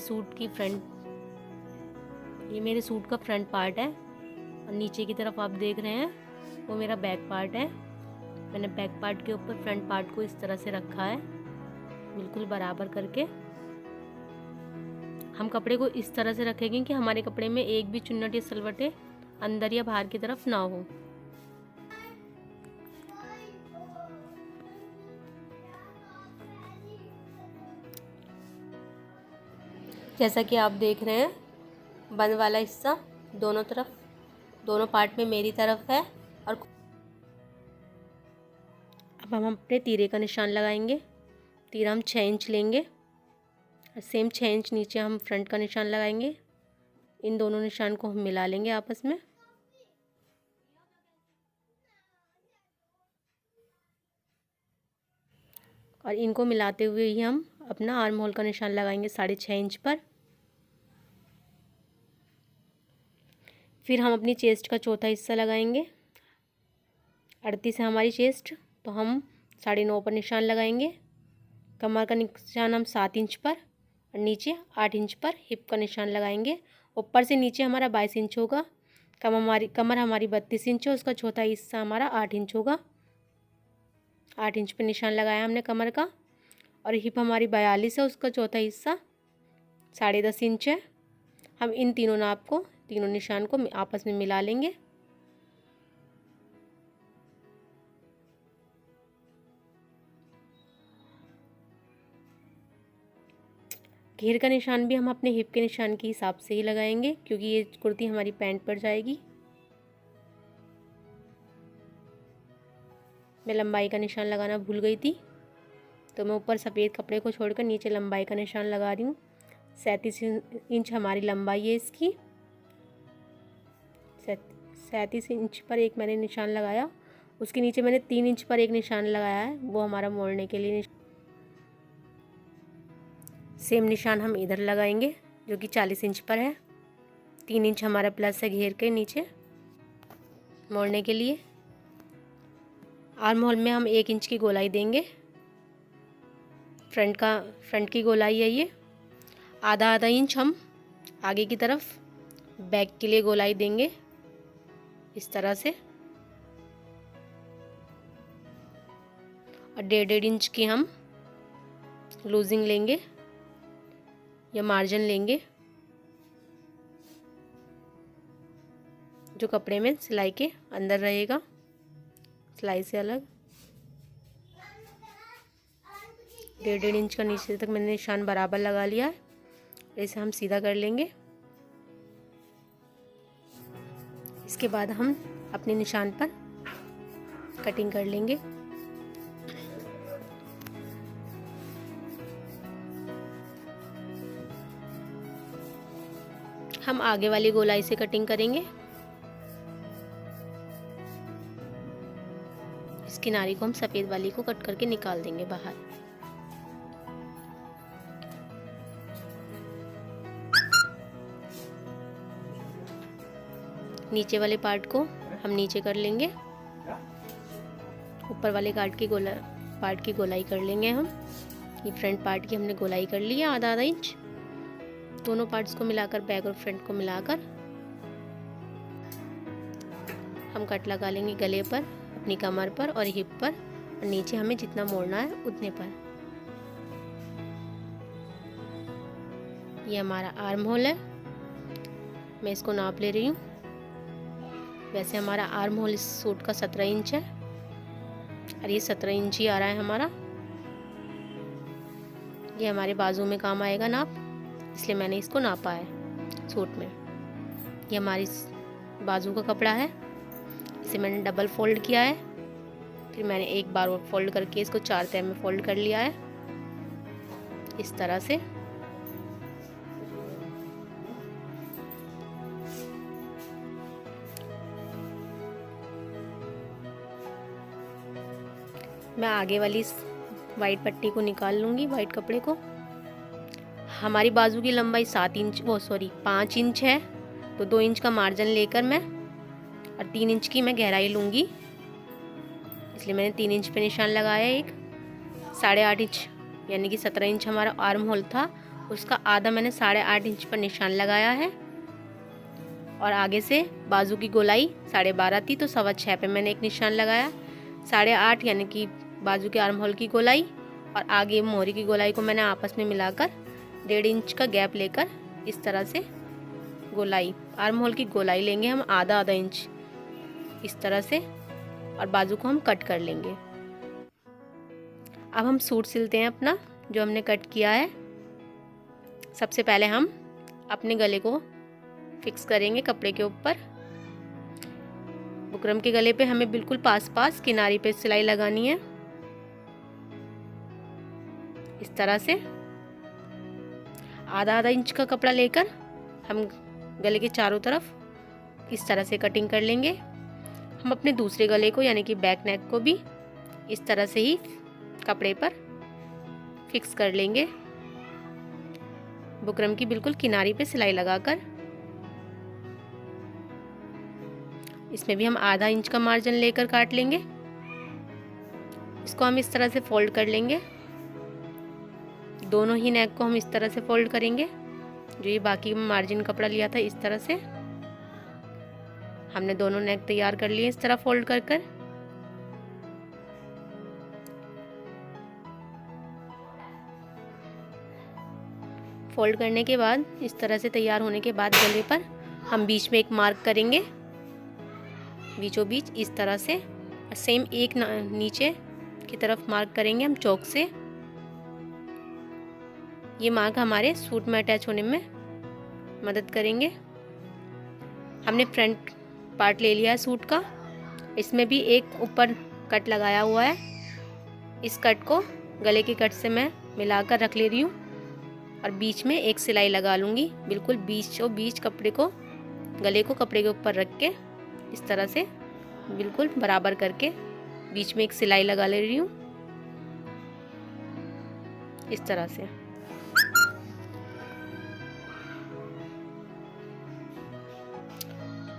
Suit की ये मेरे सूट का फ्रंट पार्ट है और नीचे की तरफ आप देख रहे हैं वो मेरा बैक पार्ट है। मैंने बैक पार्ट के ऊपर फ्रंट पार्ट को इस तरह से रखा है, बिल्कुल बराबर करके। हम कपड़े को इस तरह से रखेंगे कि हमारे कपड़े में एक भी चुन्नट या सलवटें अंदर या बाहर की तरफ ना हो। जैसा कि आप देख रहे हैं बंद वाला हिस्सा दोनों पार्ट में मेरी तरफ है। और अब हम अपने तीरे का निशान लगाएंगे। तीरा हम 6 इंच लेंगे और सेम 6 इंच नीचे हम फ्रंट का निशान लगाएंगे। इन दोनों निशान को हम मिला लेंगे आपस में। और इनको मिलाते हुए ही हम अपना आर्म होल का निशान लगाएंगे 6.5 इंच पर। फिर हम अपनी चेस्ट का चौथा हिस्सा लगाएंगे। 38 है हमारी चेस्ट, तो हम 9.5 पर निशान लगाएंगे। कमर का निशान हम 7 इंच पर और नीचे 8 इंच पर हिप का निशान लगाएंगे। ऊपर से नीचे हमारा 22 इंच होगा। कमर हमारी 32 इंच है, उसका चौथा हिस्सा हमारा 8 इंच होगा। 8 इंच पर निशान लगाया हमने कमर का। और हिप हमारी 42 है, उसका चौथा हिस्सा 10.5 इंच है। हम इन तीनों निशान को आपस में मिला लेंगे। घेर का निशान भी हम अपने हिप के निशान के हिसाब से ही लगाएंगे, क्योंकि ये कुर्ती हमारी पैंट पर जाएगी। मैं लंबाई का निशान लगाना भूल गई थी, तो मैं ऊपर सफ़ेद कपड़े को छोड़कर नीचे लंबाई का निशान लगा रही हूँ। 37 इंच हमारी लंबाई है इसकी। 37 इंच पर एक मैंने निशान लगाया, उसके नीचे मैंने 3 इंच पर एक निशान लगाया है, वो हमारा मोड़ने के लिए। सेम निशान हम इधर लगाएंगे जो कि 40 इंच पर है। 3 इंच हमारा प्लस है घेर के नीचे मोड़ने के लिए। आर्म होल में हम 1 इंच की गोलाई देंगे। फ्रंट की गोलाई है ये। आधा इंच हम आगे की तरफ बैक के लिए गोलाई देंगे इस तरह से। और 1.5 इंच की हम लूजिंग लेंगे या मार्जिन लेंगे, जो कपड़े में सिलाई के अंदर रहेगा, सिलाई से अलग। 1.5 इंच का नीचे तक मैंने निशान बराबर लगा लिया है। इसे हम सीधा कर लेंगे। इसके बाद हम अपने निशान पर कटिंग कर लेंगे। हम आगे वाली गोलाई से कटिंग करेंगे। इस किनारे को हम सफ़ेद वाली को कट करके निकाल देंगे बाहर। नीचे वाले पार्ट को हम नीचे कर लेंगे। ऊपर वाले पार्ट की गोलाई कर लेंगे हम। ये फ्रंट पार्ट की हमने गोलाई कर ली है आधा इंच। दोनों पार्ट्स को मिलाकर, बैक और फ्रंट को मिलाकर हम कट लगा लेंगे गले पर, अपनी कमर पर और हिप पर, और नीचे हमें जितना मोड़ना है उतने पर। ये हमारा आर्म होल है, मैं इसको नाप ले रही हूँ। वैसे हमारा आर्म होल इस सूट का 17 इंच है और ये 17 इंच ही आ रहा है हमारा। ये हमारे बाजू में काम आएगा नाप, इसलिए मैंने इसको नापा है सूट में। ये हमारी बाजू का कपड़ा है, इसे मैंने डबल फोल्ड किया है। फिर मैंने एक बार और फोल्ड करके इसको 4 तह में फोल्ड कर लिया है इस तरह से। मैं आगे वाली वाइट पट्टी को निकाल लूँगी, वाइट कपड़े को। हमारी बाजू की लंबाई 5 इंच है, तो 2 इंच का मार्जिन लेकर मैं और 3 इंच की मैं गहराई लूँगी, इसलिए मैंने 3 इंच पे निशान लगाया। एक 8.5 इंच यानी कि 17 इंच हमारा आर्म होल था, उसका आधा मैंने 8.5 इंच पर निशान लगाया है। और आगे से बाजू की गोलाई 12.5 थी तो 6.25 पे मैंने एक निशान लगाया। 8.5 यानी कि बाजू के आर्म होल की गोलाई और आगे मोहरी की गोलाई को मैंने आपस में मिलाकर 1.5 इंच का गैप लेकर इस तरह से गोलाई, आर्म होल की गोलाई लेंगे हम आधा इंच इस तरह से, और बाजू को हम कट कर लेंगे। अब हम सूट सिलते हैं अपना जो हमने कट किया है। सबसे पहले हम अपने गले को फिक्स करेंगे कपड़े के ऊपर। बुकरम के गले पे हमें बिल्कुल पास किनारी पे सिलाई लगानी है इस तरह से। आधा इंच का कपड़ा लेकर हम गले के चारों तरफ इस तरह से कटिंग कर लेंगे। हम अपने दूसरे गले को यानी कि बैक नेक को भी इस तरह से ही कपड़े पर फिक्स कर लेंगे, बुकरम की बिल्कुल किनारी पे सिलाई लगाकर। इसमें भी हम आधा इंच का मार्जिन लेकर काट लेंगे। इसको हम इस तरह से फोल्ड कर लेंगे। दोनों ही नेक को हम इस तरह से फोल्ड करेंगे। जो ये बाकी मार्जिन कपड़ा लिया था इस तरह से हमने दोनों नेक तैयार कर लिए इस तरह फोल्ड कर कर। फोल्ड करने के बाद इस तरह से तैयार होने के बाद गले पर हम बीच में एक मार्क करेंगे, बीचों बीच इस तरह से। सेम एक नीचे की तरफ मार्क करेंगे हम चौक से। ये मार्क हमारे सूट में अटैच होने में मदद करेंगे। हमने फ्रंट पार्ट ले लिया है सूट का। इसमें भी एक ऊपर कट लगाया हुआ है। इस कट को गले के कट से मैं मिलाकर रख ले रही हूँ और बीच में एक सिलाई लगा लूँगी। बिल्कुल बीच कपड़े को, गले को कपड़े के ऊपर रख के इस तरह से बिल्कुल बराबर करके बीच में एक सिलाई लगा ले रही हूँ इस तरह से।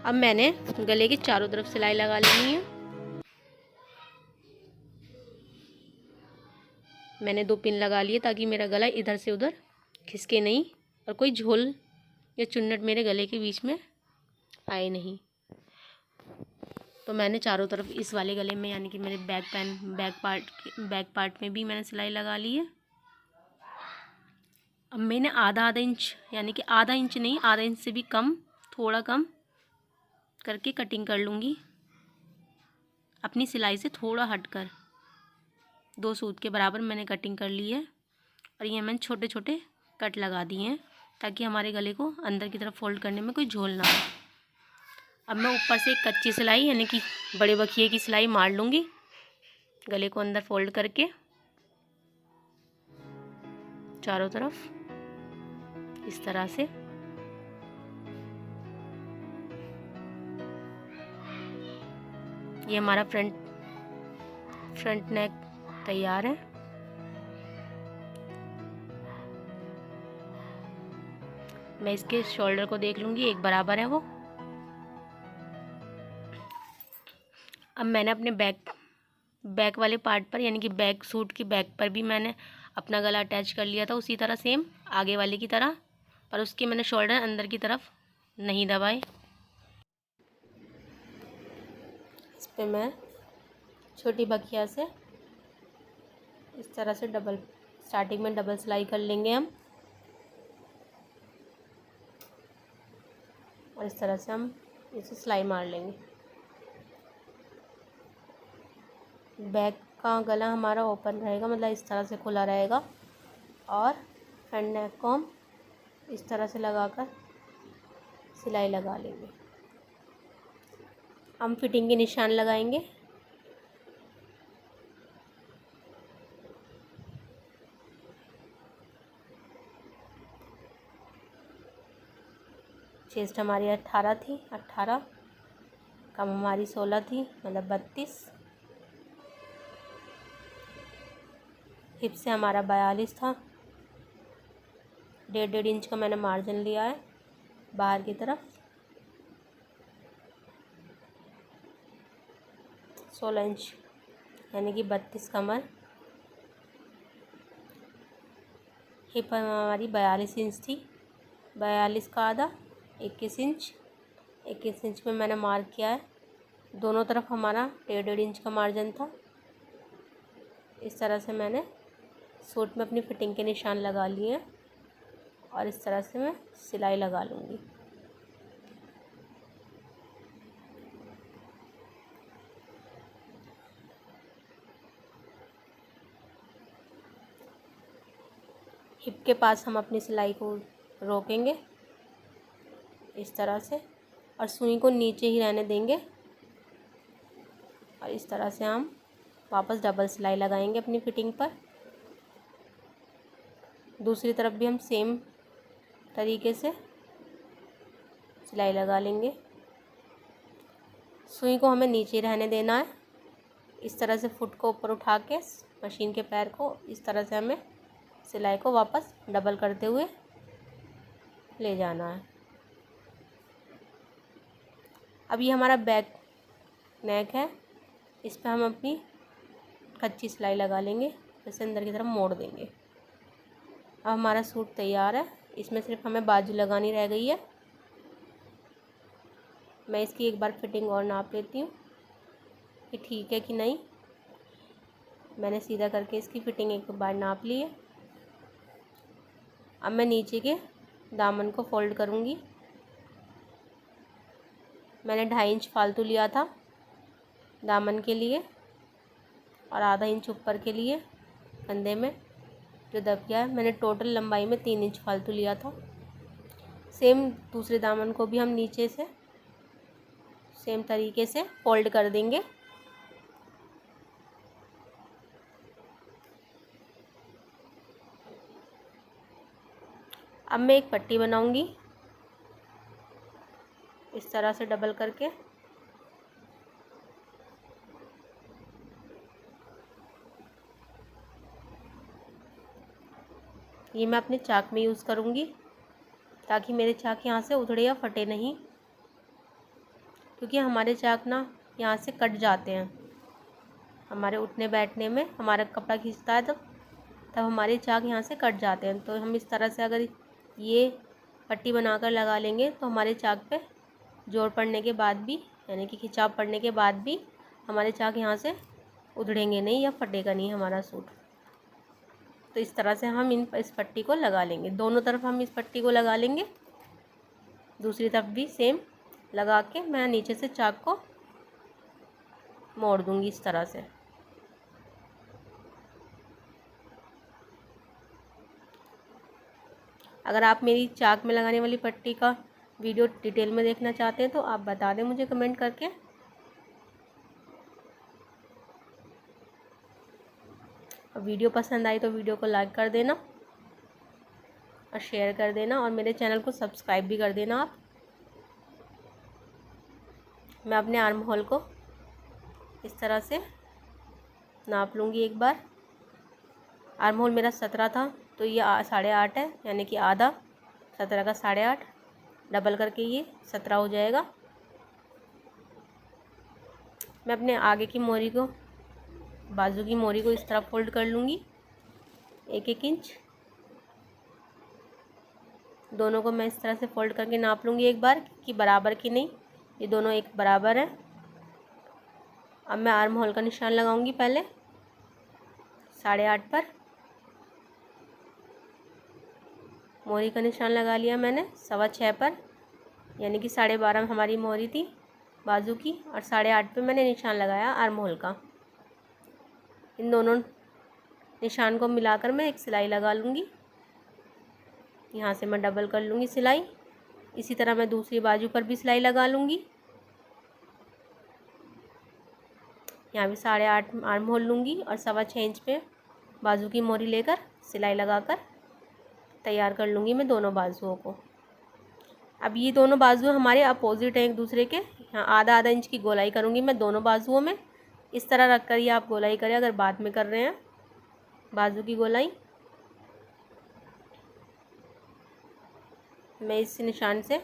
अब मैंने गले की चारों तरफ सिलाई लगा लेनी है। मैंने 2 पिन लगा लिए ताकि मेरा गला इधर से उधर खिसके नहीं और कोई झोल या चुन्नट मेरे गले के बीच में आए नहीं। तो मैंने चारों तरफ इस वाले गले में यानी कि मेरे बैक पार्ट में भी मैंने सिलाई लगा ली है। अब मैंने आधा इंच यानी कि आधा इंच नहीं, आधा इंच से भी कम, थोड़ा कम करके कटिंग कर लूँगी अपनी सिलाई से थोड़ा हटकर। 2 सूत के बराबर मैंने कटिंग कर ली है और ये मैंने छोटे छोटे कट लगा दिए हैं ताकि हमारे गले को अंदर की तरफ फोल्ड करने में कोई झोल ना हो। अब मैं ऊपर से एक कच्ची सिलाई यानी कि बड़े बखिए की सिलाई मार लूँगी गले को अंदर फोल्ड करके चारों तरफ इस तरह से। ये हमारा फ्रंट नेक तैयार है। मैं इसके शोल्डर को देख लूँगी, एक बराबर है वो। अब मैंने अपने बैक वाले पार्ट पर यानी कि बैक सूट की बैक पर भी मैंने अपना गला अटैच कर लिया था उसी तरह सेम आगे वाले की तरह, पर उसके मैंने शोल्डर अंदर की तरफ नहीं दबाए। इस पे मैं छोटी बखिया से इस तरह से स्टार्टिंग में डबल सिलाई कर लेंगे हम और इस तरह से हम इसे सिलाई मार लेंगे। बैक का गला हमारा ओपन रहेगा, मतलब इस तरह से खुला रहेगा और फ्रंट नेक को हम इस तरह से लगाकर सिलाई लगा लेंगे। हम फिटिंग के निशान लगाएंगे। चेस्ट हमारी 18 थी, 18 कम हमारी 16 थी, मतलब 32। हिप से हमारा 42 था। 1.5 इंच का मैंने मार्जिन लिया है बाहर की तरफ। 16 इंच यानी कि 32 कमर। हिप हमारी 42 इंच थी, 42 का आधा 21 इंच, 21 इंच में मैंने मार्क किया है। दोनों तरफ हमारा 1.5 इंच का मार्जिन था। इस तरह से मैंने सूट में अपनी फिटिंग के निशान लगा लिए हैं और इस तरह से मैं सिलाई लगा लूँगी। हिप के पास हम अपनी सिलाई को रोकेंगे इस तरह से और सुई को नीचे ही रहने देंगे और इस तरह से हम वापस डबल सिलाई लगाएंगे अपनी फिटिंग पर। दूसरी तरफ भी हम सेम तरीके से सिलाई लगा लेंगे। सुई को हमें नीचे रहने देना है। इस तरह से फुट को ऊपर उठा के मशीन के पैर को इस तरह से हमें सिलाई को वापस डबल करते हुए ले जाना है। अब ये हमारा बैक नेक है, इस पर हम अपनी कच्ची सिलाई लगा लेंगे, जैसे अंदर की तरफ मोड़ देंगे। अब हमारा सूट तैयार है। इसमें सिर्फ हमें बाजू लगानी रह गई है। मैं इसकी एक बार फिटिंग और नाप लेती हूँ कि ठीक है कि नहीं। मैंने सीधा करके इसकी फिटिंग एक बार नाप ली है। अब मैं नीचे के दामन को फोल्ड करूँगी। मैंने 2.5 इंच फालतू लिया था दामन के लिए और आधा इंच ऊपर के लिए कंधे में जो दब गया है। मैंने टोटल लंबाई में 3 इंच फालतू लिया था। सेम दूसरे दामन को भी हम नीचे से सेम तरीके से फोल्ड कर देंगे। अब मैं एक पट्टी बनाऊंगी इस तरह से डबल करके। ये मैं अपने चाक में यूज़ करूँगी ताकि मेरे चाक यहाँ से उधड़े या फटे नहीं, क्योंकि हमारे चाक ना यहाँ से कट जाते हैं। हमारे उठने बैठने में हमारा कपड़ा खींचता है तब हमारे चाक यहाँ से कट जाते हैं। तो हम इस तरह से अगर ये पट्टी बनाकर लगा लेंगे तो हमारे चाक पे जोड़ पड़ने के बाद भी, यानी कि खिंचाव पड़ने के बाद भी हमारे चाक यहाँ से उधड़ेंगे नहीं या फटेगा नहीं हमारा सूट। तो इस तरह से हम इस पट्टी को लगा लेंगे। दोनों तरफ हम इस पट्टी को लगा लेंगे। दूसरी तरफ भी सेम लगा के मैं नीचे से चाक को मोड़ दूंगी इस तरह से। अगर आप मेरी चाक में लगाने वाली पट्टी का वीडियो डिटेल में देखना चाहते हैं तो आप बता दें मुझे कमेंट करके। वीडियो पसंद आई तो वीडियो को लाइक कर देना और शेयर कर देना और मेरे चैनल को सब्सक्राइब भी कर देना आप। मैं अपने आर्म होल को इस तरह से नाप लूँगी एक बार। आर्म होल मेरा 17 था तो ये 8.5 है, यानी कि आधा 17 का 8.5 डबल करके ये 17 हो जाएगा। मैं अपने आगे की मोरी को, बाजू की मोरी को इस तरह फोल्ड कर लूँगी 1-1 इंच। दोनों को मैं इस तरह से फोल्ड करके नाप लूँगी एक बार कि बराबर की नहीं, ये दोनों एक बराबर है। अब मैं आर्म होल का निशान लगाऊंगी पहले 8.5 पर। मोरी का निशान लगा लिया मैंने 6.25 पर, यानी कि 12.5 हमारी मोरी थी बाजू की और 8.5 पे मैंने निशान लगाया आर्म होल का। इन दोनों निशान को मिलाकर मैं एक सिलाई लगा लूँगी। यहाँ से मैं डबल कर लूँगी सिलाई। इसी तरह मैं दूसरी बाजू पर भी सिलाई लगा लूँगी। यहाँ भी 8.5 आर्म होल लूँगी और 6.25 इंच पे बाजू की मोरी लेकर सिलाई लगाकर तैयार कर लूँगी मैं दोनों बाजुओं को। अब ये दोनों बाजू हमारे अपोजिट हैं एक दूसरे के। यहाँ आधा इंच की गोलाई करूँगी मैं दोनों बाजुओं में। इस तरह रख कर ही आप गोलाई करें अगर बाद में कर रहे हैं बाजू की गोलाई। मैं इस निशान से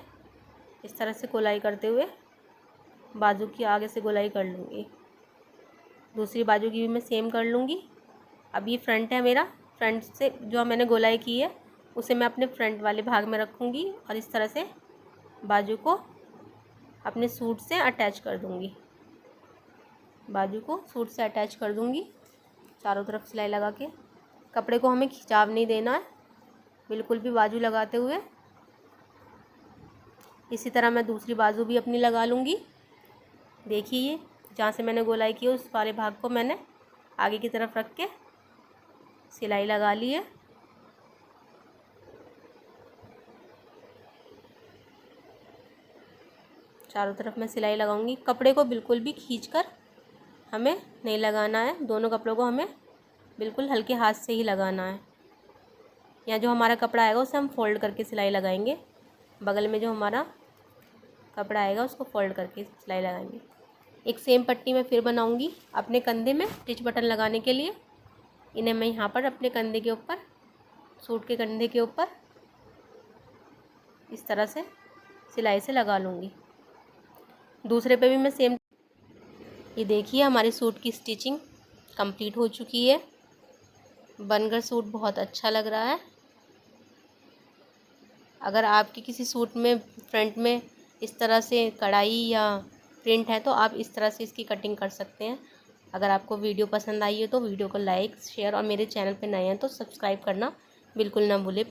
इस तरह से गोलाई करते हुए बाजू की आगे से गोलाई कर लूँगी। दूसरी बाजू की भी मैं सेम कर लूँगी। अब ये फ्रंट है मेरा, फ्रंट से जो मैंने गोलाई की है उसे मैं अपने फ्रंट वाले भाग में रखूँगी और इस तरह से बाजू को अपने सूट से अटैच कर दूँगी। बाजू को सूट से अटैच कर दूँगी चारों तरफ सिलाई लगा के। कपड़े को हमें खिंचाव नहीं देना है बिल्कुल भी बाजू लगाते हुए। इसी तरह मैं दूसरी बाजू भी अपनी लगा लूँगी। देखिए ये जहाँ से मैंने गोलाई की उस वाले भाग को मैंने आगे की तरफ रख के सिलाई लगा ली है। चारों तरफ मैं सिलाई लगाऊंगी। कपड़े को बिल्कुल भी खींचकर हमें नहीं लगाना है, दोनों कपड़ों को हमें बिल्कुल हल्के हाथ से ही लगाना है। यहाँ जो हमारा कपड़ा आएगा उसे हम फोल्ड करके सिलाई लगाएंगे। बगल में जो हमारा कपड़ा आएगा उसको फोल्ड करके सिलाई लगाएंगे। एक सेम पट्टी मैं फिर बनाऊंगी अपने कंधे में स्टिच बटन लगाने के लिए। इन्हें मैं यहाँ पर अपने कंधे के ऊपर, सूट के कंधे के ऊपर इस तरह से सिलाई से लगा लूँगी। दूसरे पे भी मैं सेम। ये देखिए हमारे सूट की स्टिचिंग कंप्लीट हो चुकी है। बनकर सूट बहुत अच्छा लग रहा है। अगर आपके किसी सूट में फ्रंट में इस तरह से कढ़ाई या प्रिंट है तो आप इस तरह से इसकी कटिंग कर सकते हैं। अगर आपको वीडियो पसंद आई है तो वीडियो को लाइक, शेयर और मेरे चैनल पे नए हैं तो सब्सक्राइब करना बिल्कुल ना भूलें।